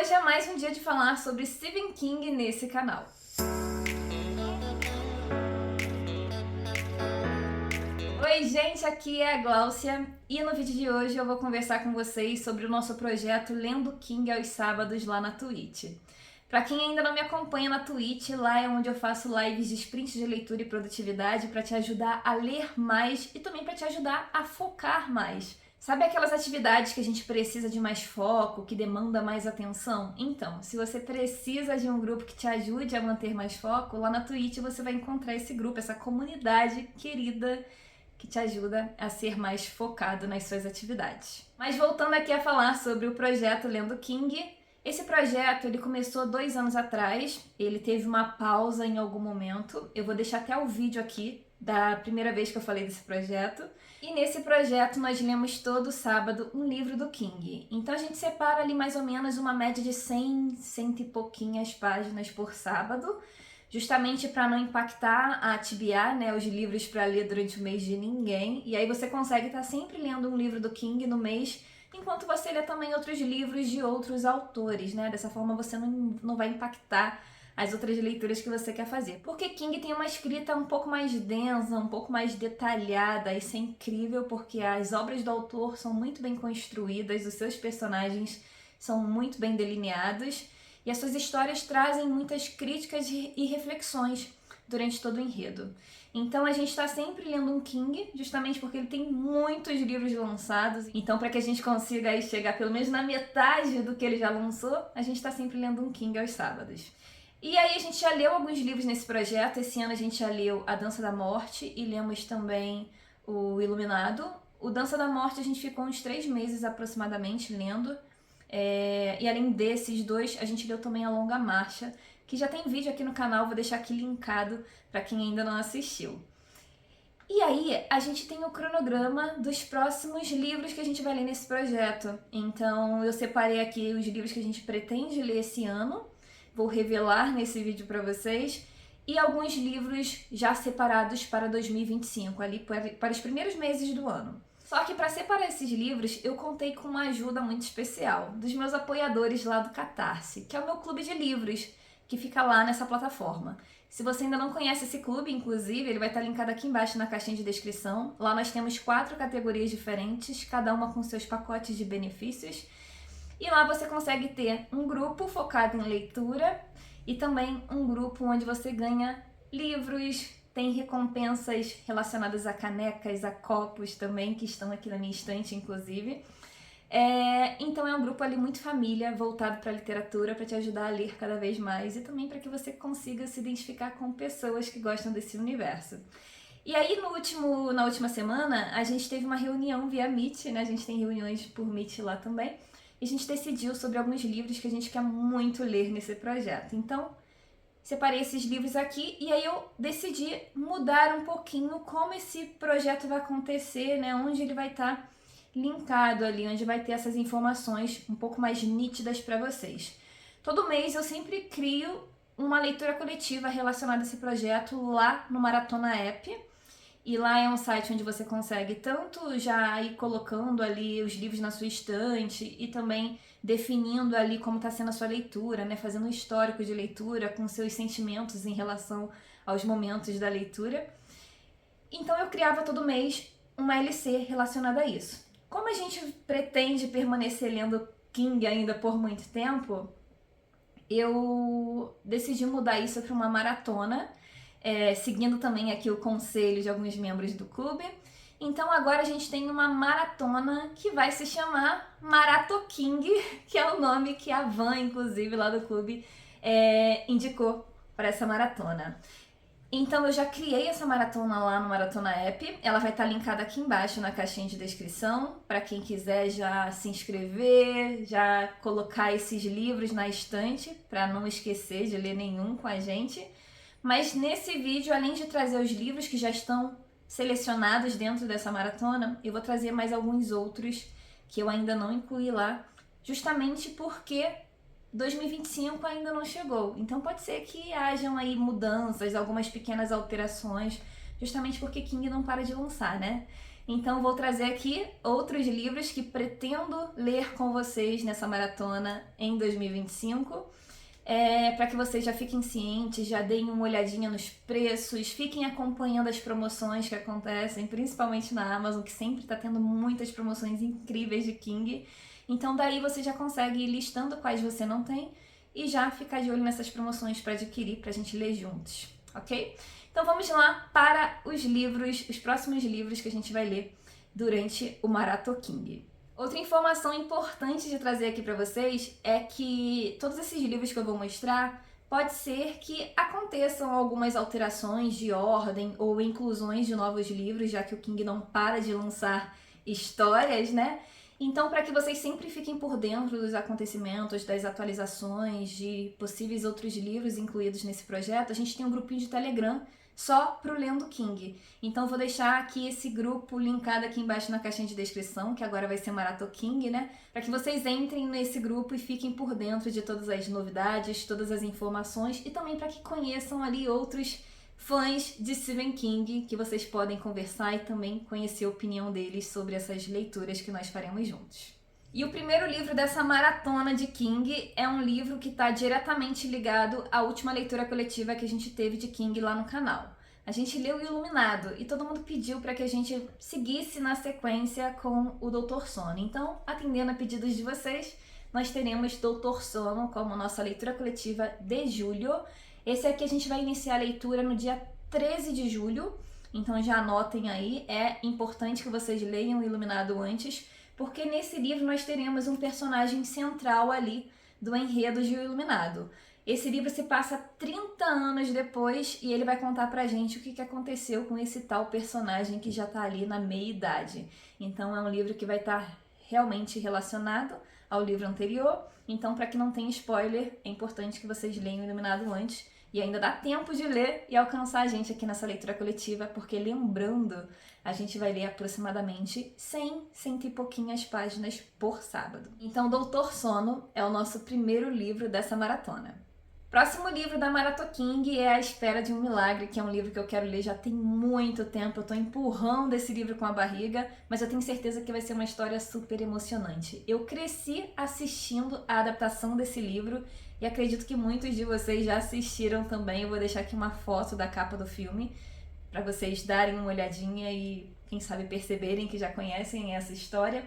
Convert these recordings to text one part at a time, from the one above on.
hoje é mais um dia de falar sobre Stephen King nesse canal. Oi gente, aqui é a Gláucia e no vídeo de hoje eu vou conversar com vocês sobre o nosso projeto Lendo King aos sábados lá na Twitch. Pra quem ainda não me acompanha na Twitch, lá é onde eu faço lives de sprints de leitura e produtividade pra te ajudar a ler mais e também pra te ajudar a focar mais. Sabe aquelas atividades que a gente precisa de mais foco, que demanda mais atenção? Então, se você precisa de um grupo que te ajude a manter mais foco, lá na Twitch você vai encontrar esse grupo, essa comunidade querida que te ajuda a ser mais focado nas suas atividades. Mas voltando aqui a falar sobre o projeto Lendo King, esse projeto ele começou 2 anos atrás, ele teve uma pausa em algum momento, eu vou deixar até o vídeo aqui da primeira vez que eu falei desse projeto. E nesse projeto nós lemos todo sábado um livro do King. Então a gente separa ali mais ou menos uma média de 100 e pouquinhas páginas por sábado, justamente para não impactar a TBA, né, os livros para ler durante o mês de ninguém. E aí você consegue estar sempre lendo um livro do King no mês, enquanto você lê também outros livros de outros autores, né? Dessa forma você não vai impactar as outras leituras que você quer fazer. Porque King tem uma escrita um pouco mais densa, um pouco mais detalhada, isso é incrível porque as obras do autor são muito bem construídas, os seus personagens são muito bem delineados e as suas histórias trazem muitas críticas e reflexões durante todo o enredo. Então a gente está sempre lendo um King, justamente porque ele tem muitos livros lançados. Então para que a gente consiga aí chegar pelo menos na metade do que ele já lançou, a gente está sempre lendo um King aos sábados. E aí a gente já leu alguns livros nesse projeto. Esse ano a gente já leu A Dança da Morte e lemos também o Iluminado. O Dança da Morte a gente ficou uns 3 meses aproximadamente lendo. E além desses dois, a gente leu também A Longa Marcha, que já tem vídeo aqui no canal, vou deixar aqui linkado para quem ainda não assistiu. E aí, a gente tem o cronograma dos próximos livros que a gente vai ler nesse projeto. Então, eu separei aqui os livros que a gente pretende ler esse ano, vou revelar nesse vídeo para vocês, e alguns livros já separados para 2025, ali para os primeiros meses do ano. Só que para separar esses livros, eu contei com uma ajuda muito especial dos meus apoiadores lá do Catarse, que é o meu clube de livros, que fica lá nessa plataforma. Se você ainda não conhece esse clube, inclusive, ele vai estar linkado aqui embaixo na caixinha de descrição. Lá nós temos 4 categorias diferentes, cada uma com seus pacotes de benefícios. E lá você consegue ter um grupo focado em leitura e também um grupo onde você ganha livros, tem recompensas relacionadas a canecas, a copos também, que estão aqui na minha estante, inclusive. Então é um grupo ali muito família, voltado para a literatura, para te ajudar a ler cada vez mais e também para que você consiga se identificar com pessoas que gostam desse universo. E aí na última semana a gente teve uma reunião via Meet, né? A gente tem reuniões por Meet lá também, e a gente decidiu sobre alguns livros que a gente quer muito ler nesse projeto. Então separei esses livros aqui e aí eu decidi mudar um pouquinho como esse projeto vai acontecer, né? Onde ele vai estar linkado ali, onde vai ter essas informações um pouco mais nítidas para vocês. Todo mês eu sempre crio uma leitura coletiva relacionada a esse projeto lá no Maratona App. E lá é um site onde você consegue tanto já ir colocando ali os livros na sua estante e também definindo ali como está sendo a sua leitura, né? Fazendo um histórico de leitura com seus sentimentos em relação aos momentos da leitura. Então eu criava todo mês uma LC relacionada a isso. Como a gente pretende permanecer lendo King ainda por muito tempo, eu decidi mudar isso para uma maratona, seguindo também aqui o conselho de alguns membros do clube. Então agora a gente tem uma maratona que vai se chamar Marato King, que é o nome que a Van, inclusive, lá do clube, indicou para essa maratona. Então eu já criei essa maratona lá no Maratona App, ela vai estar linkada aqui embaixo na caixinha de descrição, para quem quiser já se inscrever, já colocar esses livros na estante, para não esquecer de ler nenhum com a gente. Mas nesse vídeo, além de trazer os livros que já estão selecionados dentro dessa maratona, eu vou trazer mais alguns outros que eu ainda não incluí lá, justamente porque 2025 ainda não chegou, então pode ser que hajam aí mudanças, algumas pequenas alterações, justamente porque King não para de lançar, né? Então vou trazer aqui outros livros que pretendo ler com vocês nessa maratona em 2025. Para que vocês já fiquem cientes, já deem uma olhadinha nos preços, fiquem acompanhando as promoções que acontecem, principalmente na Amazon, que sempre está tendo muitas promoções incríveis de King. Então daí você já consegue ir listando quais você não tem e já ficar de olho nessas promoções para adquirir, para a gente ler juntos, ok? Então vamos lá para os livros, os próximos livros que a gente vai ler durante o Marathon King. Outra informação importante de trazer aqui para vocês é que todos esses livros que eu vou mostrar, pode ser que aconteçam algumas alterações de ordem ou inclusões de novos livros, já que o King não para de lançar histórias, né? Então, para que vocês sempre fiquem por dentro dos acontecimentos, das atualizações, de possíveis outros livros incluídos nesse projeto, a gente tem um grupinho de Telegram só pro Lendo King. Então eu vou deixar aqui esse grupo linkado aqui embaixo na caixinha de descrição, que agora vai ser Marathon King, né? Para que vocês entrem nesse grupo e fiquem por dentro de todas as novidades, todas as informações e também para que conheçam ali outros fãs de Stephen King, que vocês podem conversar e também conhecer a opinião deles sobre essas leituras que nós faremos juntos. E o primeiro livro dessa maratona de King é um livro que está diretamente ligado à última leitura coletiva que a gente teve de King lá no canal. A gente leu o Iluminado e todo mundo pediu para que a gente seguisse na sequência com o Doutor Sono. Então, atendendo a pedidos de vocês, nós teremos Doutor Sono como nossa leitura coletiva de julho. Esse aqui a gente vai iniciar a leitura no dia 13 de julho, então já anotem aí, é importante que vocês leiam o Iluminado antes, porque nesse livro nós teremos um personagem central ali do enredo de O Iluminado. Esse livro se passa 30 anos depois e ele vai contar pra gente o que aconteceu com esse tal personagem que já tá ali na meia-idade. Então é um livro que vai estar realmente relacionado ao livro anterior. Então, para que não tenha spoiler, é importante que vocês leiam O Iluminado antes. E ainda dá tempo de ler e alcançar a gente aqui nessa leitura coletiva, porque lembrando, a gente vai ler aproximadamente 100 e pouquinhas páginas por sábado. Então, Doutor Sono é o nosso primeiro livro dessa maratona. Próximo livro da Marathon King é A Espera de um Milagre, que é um livro que eu quero ler já tem muito tempo. Eu tô empurrando esse livro com a barriga, mas eu tenho certeza que vai ser uma história super emocionante. Eu cresci assistindo a adaptação desse livro e acredito que muitos de vocês já assistiram também. Eu vou deixar aqui uma foto da capa do filme para vocês darem uma olhadinha e, quem sabe, perceberem que já conhecem essa história.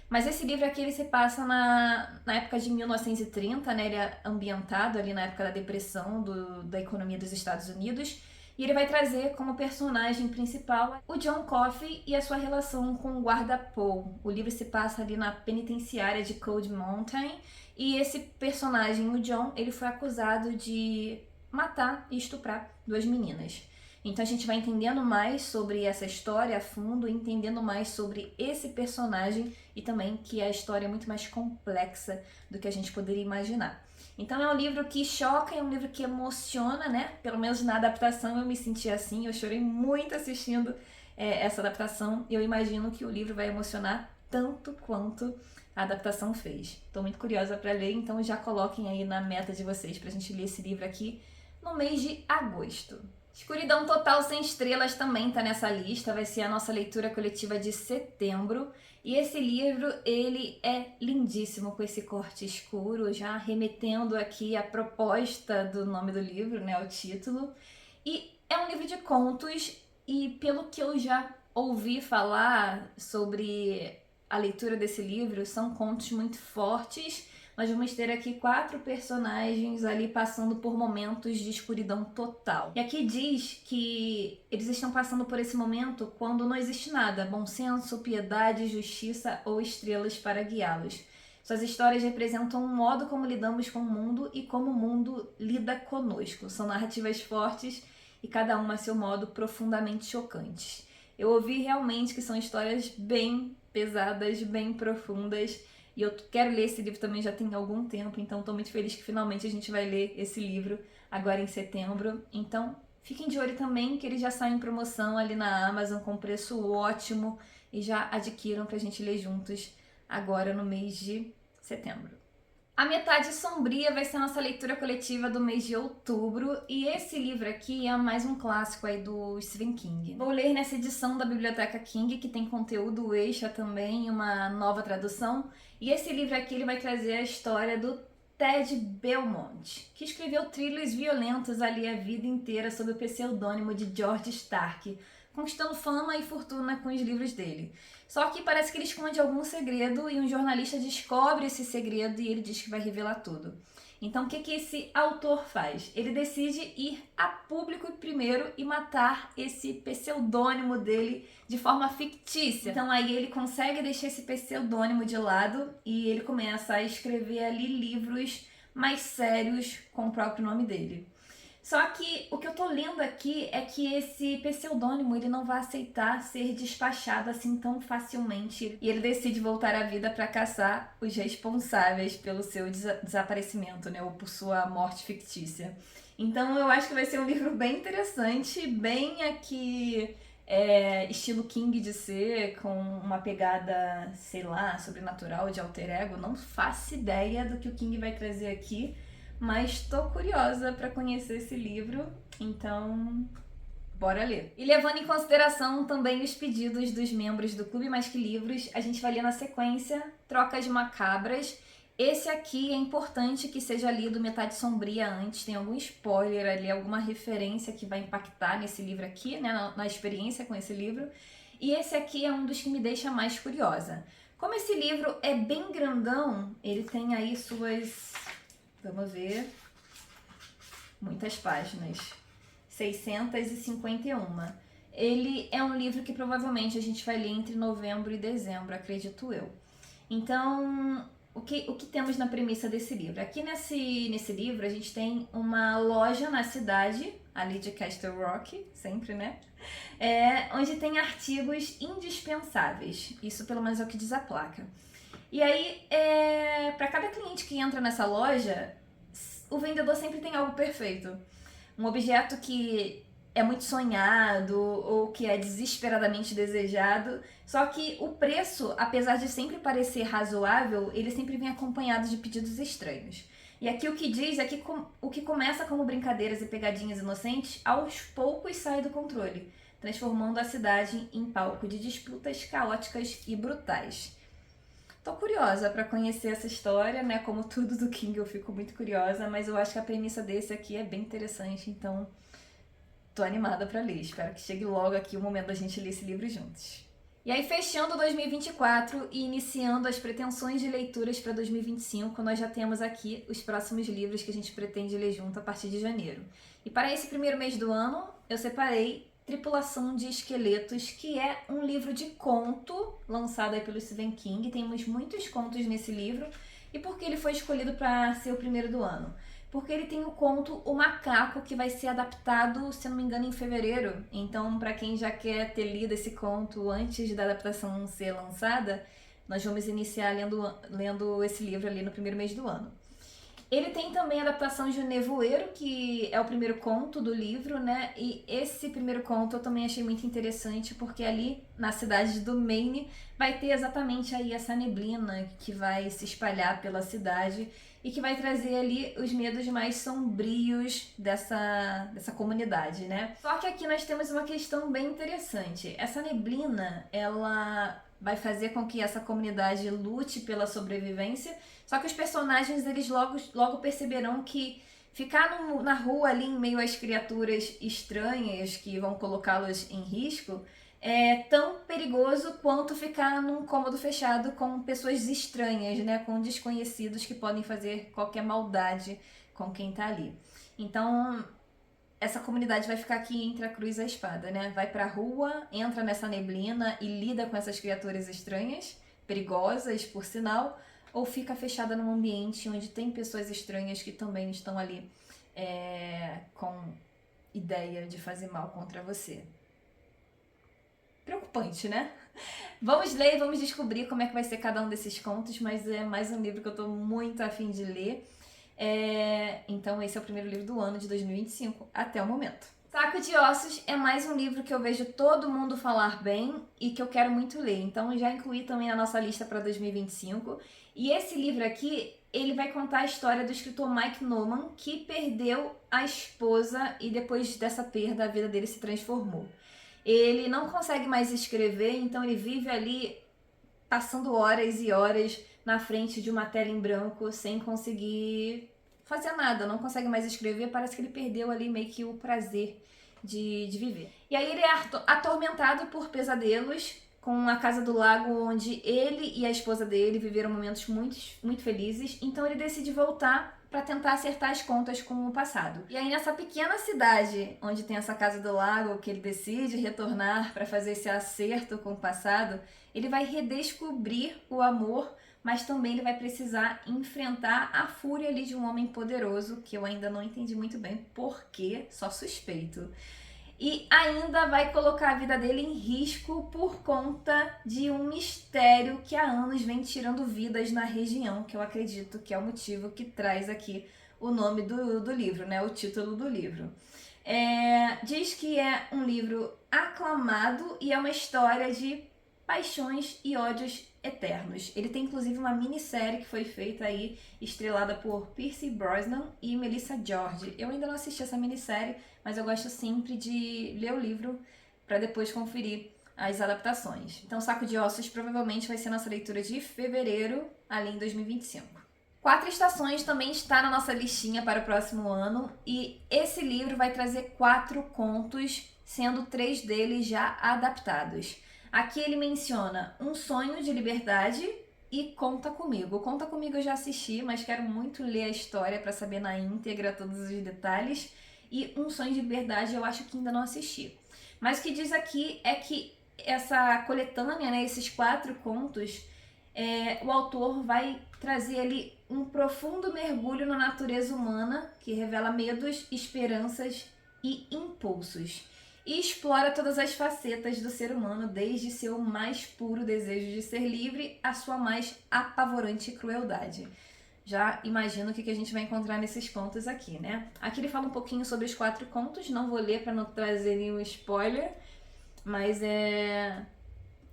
Mas esse livro aqui ele se passa na época de 1930, né? Ele é ambientado ali na época da depressão da economia dos Estados Unidos. E ele vai trazer como personagem principal o John Coffey e a sua relação com o guarda Paul. O livro se passa ali na penitenciária de Cold Mountain. E esse personagem, o John, ele foi acusado de matar e estuprar duas meninas. Então a gente vai entendendo mais sobre essa história a fundo, entendendo mais sobre esse personagem e também que a história é muito mais complexa do que a gente poderia imaginar. Então é um livro que choca, é um livro que emociona, né? Pelo menos na adaptação eu me senti assim, eu chorei muito assistindo essa adaptação e eu imagino que o livro vai emocionar tanto quanto a adaptação fez. Estou muito curiosa para ler, então já coloquem aí na meta de vocês para a gente ler esse livro aqui no mês de agosto. Escuridão Total Sem Estrelas também está nessa lista, vai ser a nossa leitura coletiva de setembro. E esse livro, ele é lindíssimo com esse corte escuro, já remetendo aqui a proposta do nome do livro, né, o título. E é um livro de contos e pelo que eu já ouvi falar sobre a leitura desse livro, são contos muito fortes. Nós vamos ter aqui 4 personagens ali passando por momentos de escuridão total. E aqui diz que eles estão passando por esse momento quando não existe nada, bom senso, piedade, justiça ou estrelas para guiá-los. Suas histórias representam um modo como lidamos com o mundo e como o mundo lida conosco. São narrativas fortes e cada uma a seu modo profundamente chocantes. Eu ouvi realmente que são histórias bem pesadas, bem profundas. E eu quero ler esse livro também já tem algum tempo, então estou muito feliz que finalmente a gente vai ler esse livro agora em setembro. Então fiquem de olho também que ele já sai em promoção ali na Amazon com preço ótimo e já adquiram para a gente ler juntos agora no mês de setembro. A Metade Sombria vai ser a nossa leitura coletiva do mês de outubro, e esse livro aqui é mais um clássico aí do Stephen King. Vou ler nessa edição da Biblioteca King, que tem conteúdo extra também, uma nova tradução, e esse livro aqui ele vai trazer a história do Ted Belmont, que escreveu thrillers violentos ali a vida inteira sob o pseudônimo de George Stark, conquistando fama e fortuna com os livros dele. Só que parece que ele esconde algum segredo e um jornalista descobre esse segredo e ele diz que vai revelar tudo. Então o que esse autor faz? Ele decide ir a público primeiro e matar esse pseudônimo dele de forma fictícia. Então aí ele consegue deixar esse pseudônimo de lado e ele começa a escrever ali livros mais sérios com o próprio nome dele. Só que o que eu tô lendo aqui é que esse pseudônimo ele não vai aceitar ser despachado assim tão facilmente e ele decide voltar à vida para caçar os responsáveis pelo seu desaparecimento, né, ou por sua morte fictícia. Então eu acho que vai ser um livro bem interessante, bem aqui estilo King de ser, com uma pegada, sei lá, sobrenatural, de alter ego. Não faço ideia do que o King vai trazer aqui, mas tô curiosa para conhecer esse livro, então bora ler. E levando em consideração também os pedidos dos membros do Clube Mais Que Livros, a gente vai ler na sequência Trocas Macabras. Esse aqui é importante que seja lido Metade Sombria antes, tem algum spoiler ali, alguma referência que vai impactar nesse livro aqui, né, na experiência com esse livro. E esse aqui é um dos que me deixa mais curiosa. Como esse livro é bem grandão, ele tem aí suas... Vamos ver, muitas páginas, 651. Ele é um livro que provavelmente a gente vai ler entre novembro e dezembro, acredito eu. Então, o que temos na premissa desse livro? Aqui nesse livro a gente tem uma loja na cidade, ali de Castle Rock, sempre, né? Onde tem artigos indispensáveis, isso pelo menos é o que diz a placa. E aí, para cada cliente que entra nessa loja, o vendedor sempre tem algo perfeito. Um objeto que é muito sonhado ou que é desesperadamente desejado. Só que o preço, apesar de sempre parecer razoável, ele sempre vem acompanhado de pedidos estranhos. E aqui o que diz é que o que começa como brincadeiras e pegadinhas inocentes, aos poucos sai do controle, transformando a cidade em palco de disputas caóticas e brutais. Tô curiosa para conhecer essa história, né? Como tudo do King eu fico muito curiosa, mas eu acho que a premissa desse aqui é bem interessante, então tô animada para ler. Espero que chegue logo aqui o momento da gente ler esse livro juntos. E aí, fechando 2024 e iniciando as pretensões de leituras para 2025, nós já temos aqui os próximos livros que a gente pretende ler junto a partir de janeiro. E para esse primeiro mês do ano, eu separei Tripulação de Esqueletos, que é um livro de conto lançado aí pelo Stephen King. Temos muitos contos nesse livro. E por que ele foi escolhido para ser o primeiro do ano? Porque ele tem o conto O Macaco, que vai ser adaptado, se não me engano, em fevereiro. Então, para quem já quer ter lido esse conto antes da adaptação ser lançada, nós vamos iniciar lendo esse livro ali no primeiro mês do ano. Ele tem também a adaptação de O Nevoeiro, que é o primeiro conto do livro, né? E esse primeiro conto eu também achei muito interessante, porque ali na cidade do Maine vai ter exatamente aí essa neblina que vai se espalhar pela cidade e que vai trazer ali os medos mais sombrios dessa comunidade, né? Só que aqui nós temos uma questão bem interessante. Essa neblina, ela vai fazer com que essa comunidade lute pela sobrevivência. Só que os personagens, eles logo perceberão que ficar na rua ali em meio às criaturas estranhas que vão colocá-los em risco é tão perigoso quanto ficar num cômodo fechado com pessoas estranhas, né? Com desconhecidos que podem fazer qualquer maldade com quem tá ali. Então, essa comunidade vai ficar aqui entre a cruz e a espada, né? Vai pra rua, entra nessa neblina e lida com essas criaturas estranhas, perigosas, por sinal, ou fica fechada num ambiente onde tem pessoas estranhas que também estão ali com ideia de fazer mal contra você. Preocupante, né? Vamos ler e vamos descobrir como é que vai ser cada um desses contos, mas é mais um livro que eu tô muito afim de ler. Então esse é o primeiro livro do ano de 2025, até o momento. Saco de Ossos é mais um livro que eu vejo todo mundo falar bem e que eu quero muito ler. Então já incluí também na nossa lista para 2025. E esse livro aqui, ele vai contar a história do escritor Mike Nolan, que perdeu a esposa e depois dessa perda a vida dele se transformou. Ele não consegue mais escrever, então ele vive ali passando horas e horas na frente de uma tela em branco sem conseguir fazer nada, não consegue mais escrever, parece que ele perdeu ali meio que o prazer de viver. E aí ele é atormentado por pesadelos com a Casa do Lago, onde ele e a esposa dele viveram momentos muito felizes, então ele decide voltar para tentar acertar as contas com o passado. E aí nessa pequena cidade onde tem essa Casa do Lago, que ele decide retornar para fazer esse acerto com o passado, ele vai redescobrir o amor, mas também ele vai precisar enfrentar a fúria ali de um homem poderoso, que eu ainda não entendi muito bem porquê, só suspeito. E ainda vai colocar a vida dele em risco por conta de um mistério que há anos vem tirando vidas na região, que eu acredito que é o motivo que traz aqui o nome do livro, né? O título do livro. Diz que é um livro aclamado e é uma história de paixões e ódios eternos. Ele tem inclusive uma minissérie que foi feita aí, estrelada por Pierce Brosnan e Melissa George. Eu ainda não assisti essa minissérie, mas eu gosto sempre de ler o livro para depois conferir as adaptações. Então, Saco de Ossos provavelmente vai ser nossa leitura de fevereiro, ali em 2025. Quatro Estações também está na nossa listinha para o próximo ano, e esse livro vai trazer 4 contos, sendo 3 deles já adaptados. Aqui ele menciona Um Sonho de Liberdade e Conta Comigo. Conta Comigo eu já assisti, mas quero muito ler a história para saber na íntegra todos os detalhes. E Um Sonho de Liberdade eu acho que ainda não assisti. Mas o que diz aqui é que essa coletânea, né, esses 4 contos, o autor vai trazer ali um profundo mergulho na natureza humana, que revela medos, esperanças e impulsos. E explora todas as facetas do ser humano, desde seu mais puro desejo de ser livre à sua mais apavorante crueldade. Já imagino o que a gente vai encontrar nesses contos aqui, né? Aqui ele fala um pouquinho sobre os 4 contos, não vou ler para não trazer nenhum spoiler, mas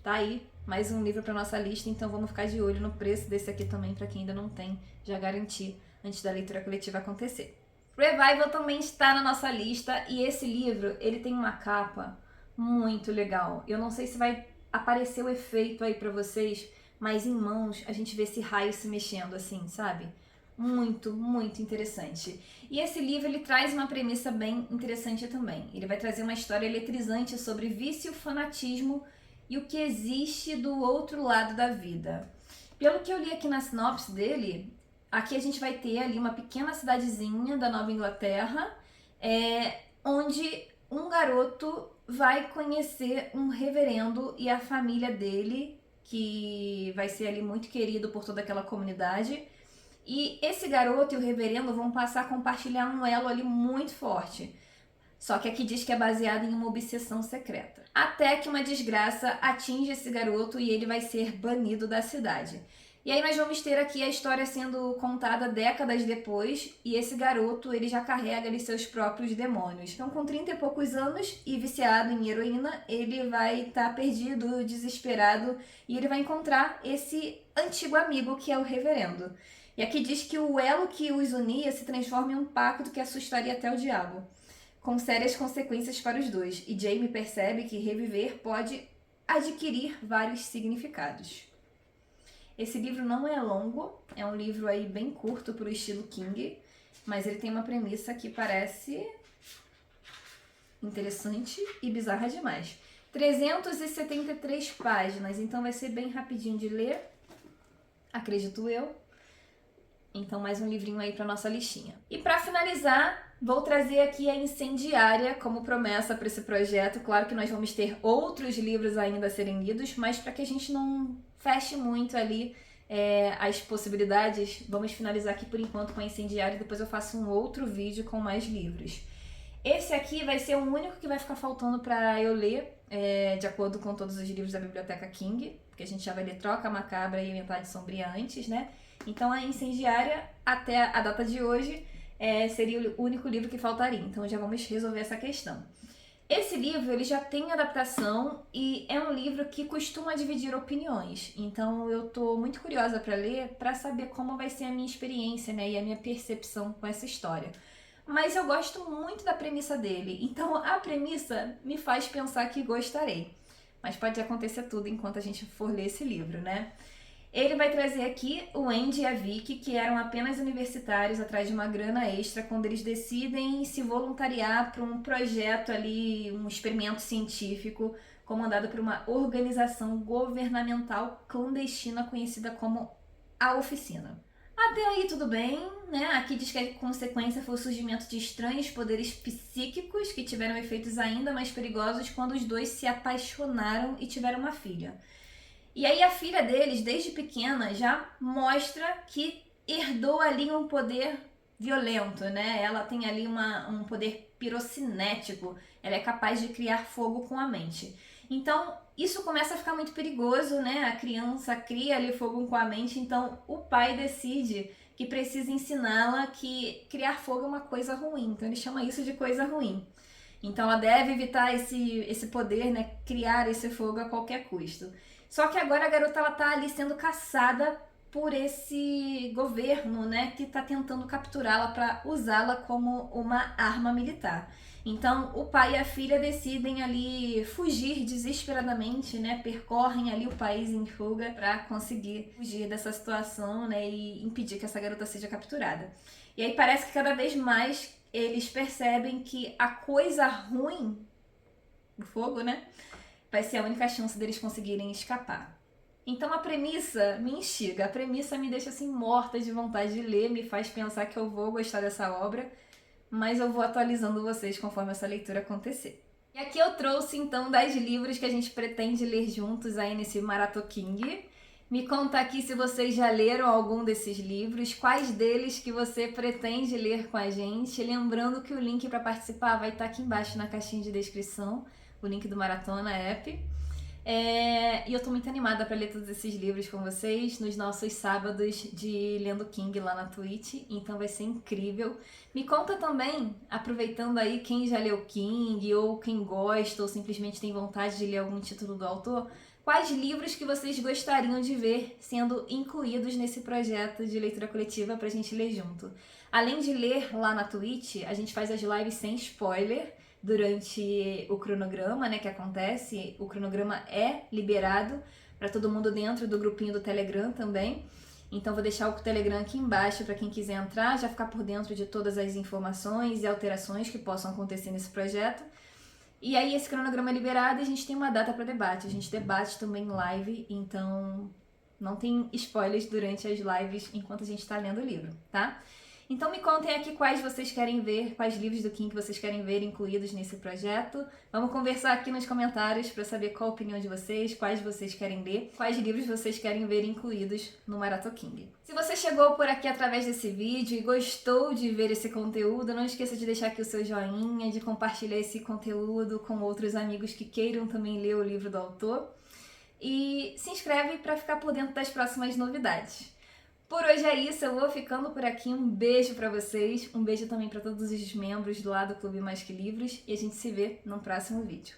tá aí mais um livro para nossa lista, então vamos ficar de olho no preço desse aqui também, para quem ainda não tem, já garantir antes da leitura coletiva acontecer. Revival também está na nossa lista, e esse livro, ele tem uma capa muito legal. Eu não sei se vai aparecer o efeito aí pra vocês, mas em mãos a gente vê esse raio se mexendo assim, sabe? Muito, muito interessante. E esse livro, ele traz uma premissa bem interessante também. Ele vai trazer uma história eletrizante sobre vício, fanatismo e o que existe do outro lado da vida. Pelo que eu li aqui na sinopse dele, aqui a gente vai ter ali uma pequena cidadezinha da Nova Inglaterra, onde um garoto vai conhecer um reverendo e a família dele, que vai ser ali muito querido por toda aquela comunidade. E esse garoto e o reverendo vão passar a compartilhar um elo ali muito forte. Só que aqui diz que é baseado em uma obsessão secreta. Até que uma desgraça atinge esse garoto e ele vai ser banido da cidade. E aí nós vamos ter aqui a história sendo contada décadas depois, e esse garoto, ele já carrega ali seus próprios demônios. Então, com 30 e poucos anos e viciado em heroína, ele vai estar perdido, desesperado, e ele vai encontrar esse antigo amigo que é o reverendo. E aqui diz que o elo que os unia se transforma em um pacto que assustaria até o diabo, com sérias consequências para os dois. E Jamie percebe que reviver pode adquirir vários significados. Esse livro não é longo, é um livro aí bem curto para o estilo King, mas ele tem uma premissa que parece interessante e bizarra demais. 373 páginas, então vai ser bem rapidinho de ler, acredito eu. Então mais um livrinho aí para nossa listinha. E para finalizar, vou trazer aqui a Incendiária como promessa para esse projeto. Claro que nós vamos ter outros livros ainda a serem lidos, mas para que a gente não feche muito ali as possibilidades, vamos finalizar aqui por enquanto com a Incendiária e depois eu faço um outro vídeo com mais livros. Esse aqui vai ser o único que vai ficar faltando para eu ler, de acordo com todos os livros da Biblioteca King, porque a gente já vai ler Troca Macabra e Metade Sombria antes, né? Então a Incendiária, até a data de hoje, seria o único livro que faltaria. Então já vamos resolver essa questão. Esse livro ele já tem adaptação e é um livro que costuma dividir opiniões. Então eu tô muito curiosa para ler, para saber como vai ser a minha experiência, né, e a minha percepção com essa história. Mas eu gosto muito da premissa dele. Então a premissa me faz pensar que gostarei. Mas pode acontecer tudo enquanto a gente for ler esse livro, né? Ele vai trazer aqui o Andy e a Vicky, que eram apenas universitários atrás de uma grana extra, quando eles decidem se voluntariar para um projeto ali, um experimento científico, comandado por uma organização governamental clandestina conhecida como a Oficina. Até aí tudo bem, né? Aqui diz que a consequência foi o surgimento de estranhos poderes psíquicos que tiveram efeitos ainda mais perigosos quando os dois se apaixonaram e tiveram uma filha. E aí a filha deles, desde pequena, já mostra que herdou ali um poder violento, né? Ela tem ali um poder pirocinético, ela é capaz de criar fogo com a mente. Então, isso começa a ficar muito perigoso, né? A criança cria ali fogo com a mente, então o pai decide que precisa ensiná-la que criar fogo é uma coisa ruim. Então ele chama isso de coisa ruim. Então ela deve evitar esse poder, né? Criar esse fogo a qualquer custo. Só que agora a garota ela tá ali sendo caçada por esse governo, né, que está tentando capturá-la para usá-la como uma arma militar. Então, o pai e a filha decidem ali fugir desesperadamente, né, percorrem ali o país em fuga para conseguir fugir dessa situação, né, e impedir que essa garota seja capturada. E aí parece que cada vez mais eles percebem que a coisa ruim, o fogo, né, vai ser a única chance deles conseguirem escapar. Então a premissa me instiga, a premissa me deixa assim morta de vontade de ler, me faz pensar que eu vou gostar dessa obra, mas eu vou atualizando vocês conforme essa leitura acontecer. E aqui eu trouxe então 10 livros que a gente pretende ler juntos aí nesse Marathon King. Me conta aqui se vocês já leram algum desses livros, quais deles que você pretende ler com a gente. Lembrando que o link para participar vai estar aqui embaixo na caixinha de descrição, o link do Maratona App. E eu tô muito animada para ler todos esses livros com vocês nos nossos sábados de Lendo King lá na Twitch, então vai ser incrível. Me conta também, aproveitando aí, quem já leu King, ou quem gosta, ou simplesmente tem vontade de ler algum título do autor, quais livros que vocês gostariam de ver sendo incluídos nesse projeto de leitura coletiva pra gente ler junto. Além de ler lá na Twitch, a gente faz as lives sem spoiler, durante o cronograma, né, que acontece. O cronograma é liberado para todo mundo dentro do grupinho do Telegram também. Então vou deixar o Telegram aqui embaixo para quem quiser entrar, já ficar por dentro de todas as informações e alterações que possam acontecer nesse projeto. E aí esse cronograma é liberado e a gente tem uma data para debate. A gente debate também em live, então não tem spoilers durante as lives enquanto a gente está lendo o livro, tá? Então me contem aqui quais vocês querem ver, quais livros do King vocês querem ver incluídos nesse projeto. Vamos conversar aqui nos comentários para saber qual a opinião de vocês, quais vocês querem ler, quais livros vocês querem ver incluídos no Marathon King. Se você chegou por aqui através desse vídeo e gostou de ver esse conteúdo, não esqueça de deixar aqui o seu joinha, de compartilhar esse conteúdo com outros amigos que queiram também ler o livro do autor. E se inscreve para ficar por dentro das próximas novidades. Por hoje é isso, eu vou ficando por aqui. Um beijo pra vocês, um beijo também pra todos os membros do lado do Clube Mais Que Livros e a gente se vê no próximo vídeo.